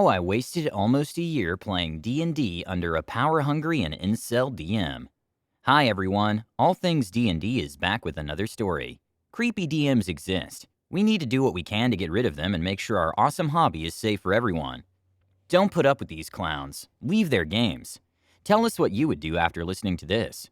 how I wasted almost a year playing D&D under a power-hungry and incel DM. Hi everyone, All Things D&D is back with another story. Creepy DMs exist. We need to do what we can to get rid of them and make sure our awesome hobby is safe for everyone. Don't put up with these clowns. Leave their games. Tell us what you would do after listening to this.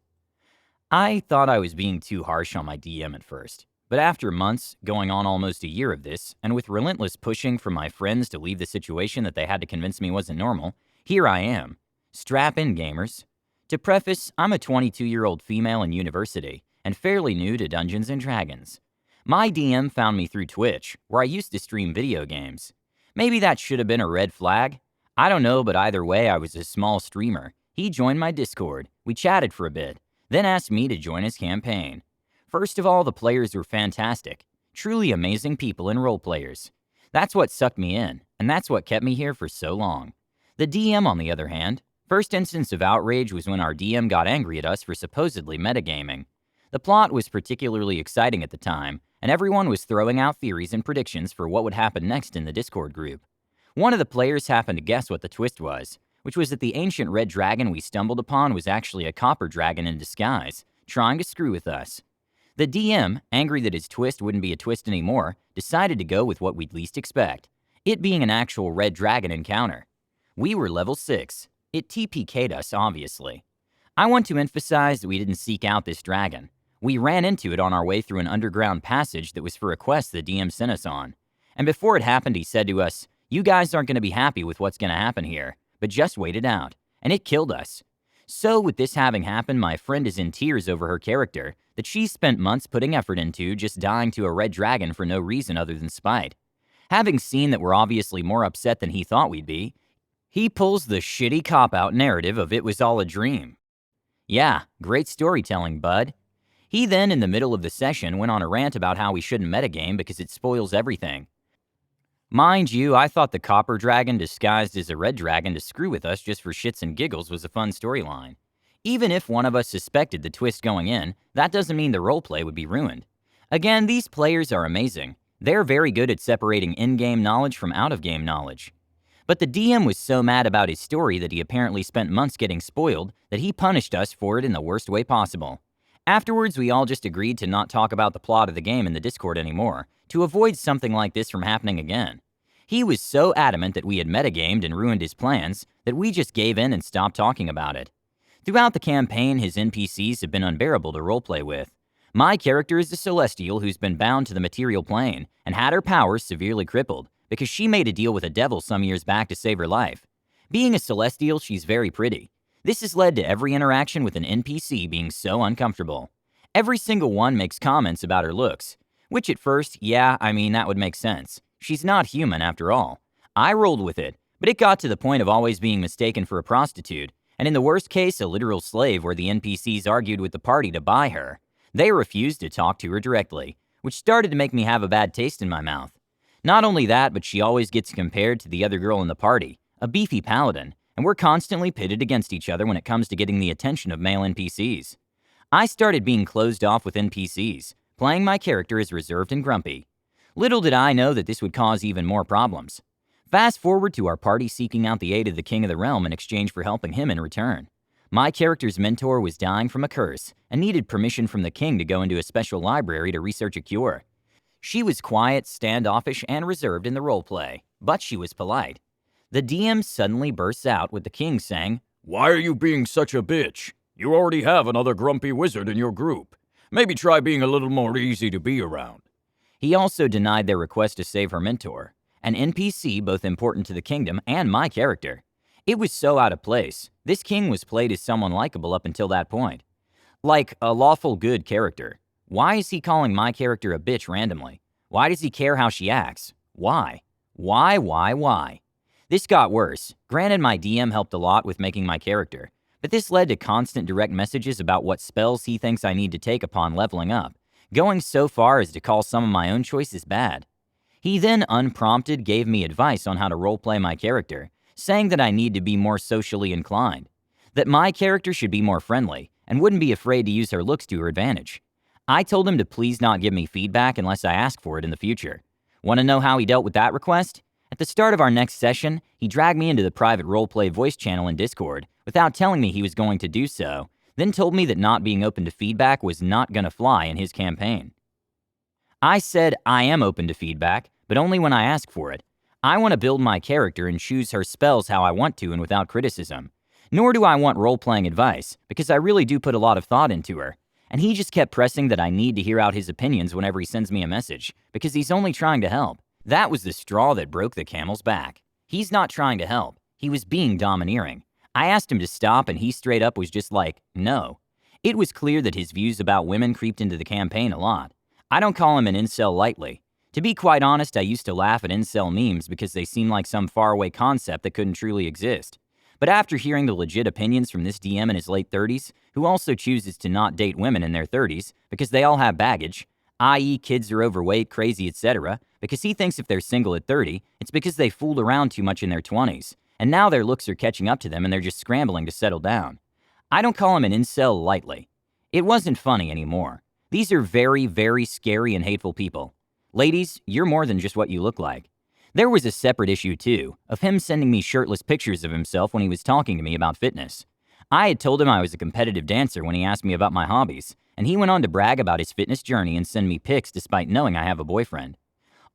I thought I was being too harsh on my DM at first. But after months, going on almost a year of this, and with relentless pushing from my friends to leave the situation that they had to convince me wasn't normal, here I am. Strap in, gamers. To preface, I'm a 22-year-old female in university, and fairly new to Dungeons & Dragons. My DM found me through Twitch, where I used to stream video games. Maybe that should have been a red flag? I don't know, but either way, I was a small streamer. He joined my Discord, we chatted for a bit, then asked me to join his campaign. First of all, the players were fantastic. Truly amazing people and role players. That's what sucked me in, and that's what kept me here for so long. The DM, on the other hand, first instance of outrage was when our DM got angry at us for supposedly metagaming. The plot was particularly exciting at the time, and everyone was throwing out theories and predictions for what would happen next in the Discord group. One of the players happened to guess what the twist was, which was that the ancient red dragon we stumbled upon was actually a copper dragon in disguise, trying to screw with us. The DM, angry that his twist wouldn't be a twist anymore, decided to go with what we'd least expect, it being an actual red dragon encounter. We were level 6. It TPK'd us, obviously. I want to emphasize that we didn't seek out this dragon. We ran into it on our way through an underground passage that was for a quest the DM sent us on. And before it happened, he said to us, "You guys aren't going to be happy with what's going to happen here, but just wait it out." And it killed us. So, with this having happened, my friend is in tears over her character that she's spent months putting effort into just dying to a red dragon for no reason other than spite. Having seen that we're obviously more upset than he thought we'd be, he pulls the shitty cop-out narrative of it was all a dream. Yeah, great storytelling, bud. He then, in the middle of the session, went on a rant about how we shouldn't metagame because it spoils everything. Mind you, I thought the copper dragon disguised as a red dragon to screw with us just for shits and giggles was a fun storyline. Even if one of us suspected the twist going in, that doesn't mean the roleplay would be ruined. Again, these players are amazing. They're very good at separating in-game knowledge from out-of-game knowledge. But the DM was so mad about his story that he apparently spent months getting spoiled that he punished us for it in the worst way possible. Afterwards, we all just agreed to not talk about the plot of the game in the Discord anymore, to avoid something like this from happening again. He was so adamant that we had metagamed and ruined his plans that we just gave in and stopped talking about it. Throughout the campaign, his NPCs have been unbearable to roleplay with. My character is a Celestial who's been bound to the material plane and had her powers severely crippled because she made a deal with a devil some years back to save her life. Being a Celestial, she's very pretty. This has led to every interaction with an NPC being so uncomfortable. Every single one makes comments about her looks, which at first, that would make sense. She's not human after all. I rolled with it, but it got to the point of always being mistaken for a prostitute, and in the worst case, a literal slave where the NPCs argued with the party to buy her. They refused to talk to her directly, which started to make me have a bad taste in my mouth. Not only that, but she always gets compared to the other girl in the party, a beefy paladin, and we're constantly pitted against each other when it comes to getting the attention of male NPCs. I started being closed off with NPCs, playing my character as reserved and grumpy. Little did I know that this would cause even more problems. Fast forward to our party seeking out the aid of the King of the Realm in exchange for helping him in return. My character's mentor was dying from a curse and needed permission from the king to go into a special library to research a cure. She was quiet, standoffish, and reserved in the roleplay, but she was polite. The DM suddenly bursts out with the king saying, "Why are you being such a bitch? You already have another grumpy wizard in your group. Maybe try being a little more easy to be around." He also denied their request to save her mentor, an NPC both important to the kingdom and my character. It was so out of place. This king was played as someone likable up until that point. Like a lawful good character. Why is he calling my character a bitch randomly? Why does he care how she acts? Why? Why? This got worse. Granted, my DM helped a lot with making my character, but this led to constant direct messages about what spells he thinks I need to take upon leveling up, going so far as to call some of my own choices bad. He then, unprompted, gave me advice on how to roleplay my character, saying that I need to be more socially inclined, that my character should be more friendly, and wouldn't be afraid to use her looks to her advantage. I told him to please not give me feedback unless I ask for it in the future. Want to know how he dealt with that request? At the start of our next session, he dragged me into the private roleplay voice channel in Discord without telling me he was going to do so, then told me that not being open to feedback was not gonna fly in his campaign. I said I am open to feedback, but only when I ask for it. I want to build my character and choose her spells how I want to and without criticism. Nor do I want role-playing advice, because I really do put a lot of thought into her. And he just kept pressing that I need to hear out his opinions whenever he sends me a message, because he's only trying to help. That was the straw that broke the camel's back. He's not trying to help. He was being domineering. I asked him to stop and he straight up was just like, no. It was clear that his views about women creeped into the campaign a lot. I don't call him an incel lightly. To be quite honest, I used to laugh at incel memes because they seem like some faraway concept that couldn't truly exist. But after hearing the legit opinions from this DM in his late 30s, who also chooses to not date women in their 30s because they all have baggage, i.e. kids are overweight, crazy, etc., because he thinks if they're single at 30, it's because they fooled around too much in their 20s, and now their looks are catching up to them and they're just scrambling to settle down. I don't call him an incel lightly. It wasn't funny anymore. These are very, very scary and hateful people. Ladies, you're more than just what you look like. There was a separate issue, too, of him sending me shirtless pictures of himself when he was talking to me about fitness. I had told him I was a competitive dancer when he asked me about my hobbies, and he went on to brag about his fitness journey and send me pics despite knowing I have a boyfriend.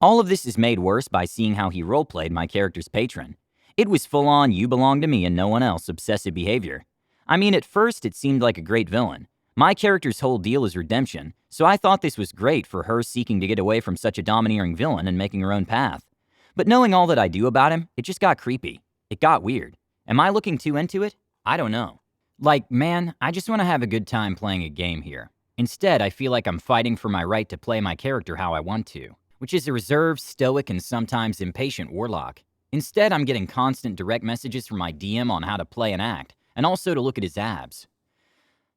All of this is made worse by seeing how he roleplayed my character's patron. It was full-on you belong to me and no one else obsessive behavior. I mean, at first it seemed like a great villain. My character's whole deal is redemption, so I thought this was great for her seeking to get away from such a domineering villain and making her own path. But knowing all that I do about him, it just got creepy. It got weird. Am I looking too into it? I don't know. Like, man, I just want to have a good time playing a game here. Instead, I feel like I'm fighting for my right to play my character how I want to, which is a reserved, stoic, and sometimes impatient warlock. Instead, I'm getting constant direct messages from my DM on how to play and act, and also to look at his abs.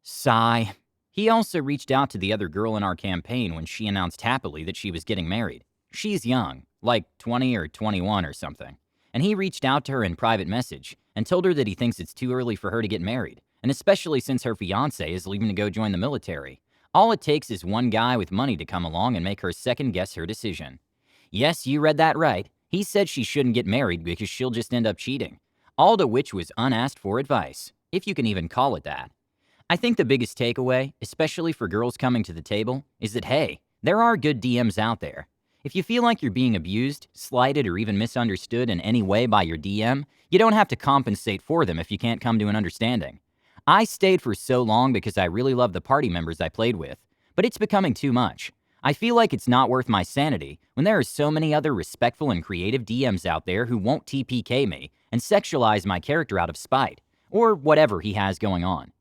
Sigh. He also reached out to the other girl in our campaign when she announced happily that she was getting married. She's young, like 20 or 21 or something. And he reached out to her in private message and told her that he thinks it's too early for her to get married, and especially since her fiancé is leaving to go join the military. All it takes is one guy with money to come along and make her second guess her decision. Yes, you read that right. He said she shouldn't get married because she'll just end up cheating. All to which was unasked for advice, if you can even call it that. I think the biggest takeaway, especially for girls coming to the table, is that hey, there are good DMs out there. If you feel like you're being abused, slighted, or even misunderstood in any way by your DM, you don't have to compensate for them if you can't come to an understanding. I stayed for so long because I really love the party members I played with, but it's becoming too much. I feel like it's not worth my sanity when there are so many other respectful and creative DMs out there who won't TPK me and sexualize my character out of spite, or whatever he has going on.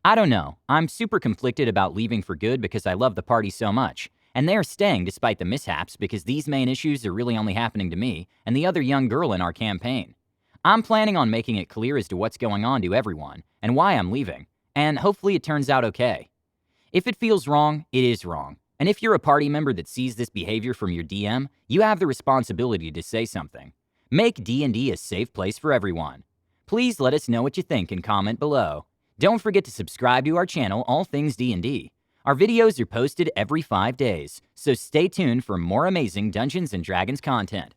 I don't know, I'm super conflicted about leaving for good because I love the party so much, and they're staying despite the mishaps because these main issues are really only happening to me and the other young girl in our campaign. I'm planning on making it clear as to what's going on to everyone and why I'm leaving, and hopefully it turns out okay. If it feels wrong, it is wrong. And if you're a party member that sees this behavior from your DM, you have the responsibility to say something. Make D&D a safe place for everyone. Please let us know what you think and comment below. Don't forget to subscribe to our channel, All Things D&D. Our videos are posted every 5 days, so stay tuned for more amazing Dungeons & Dragons content.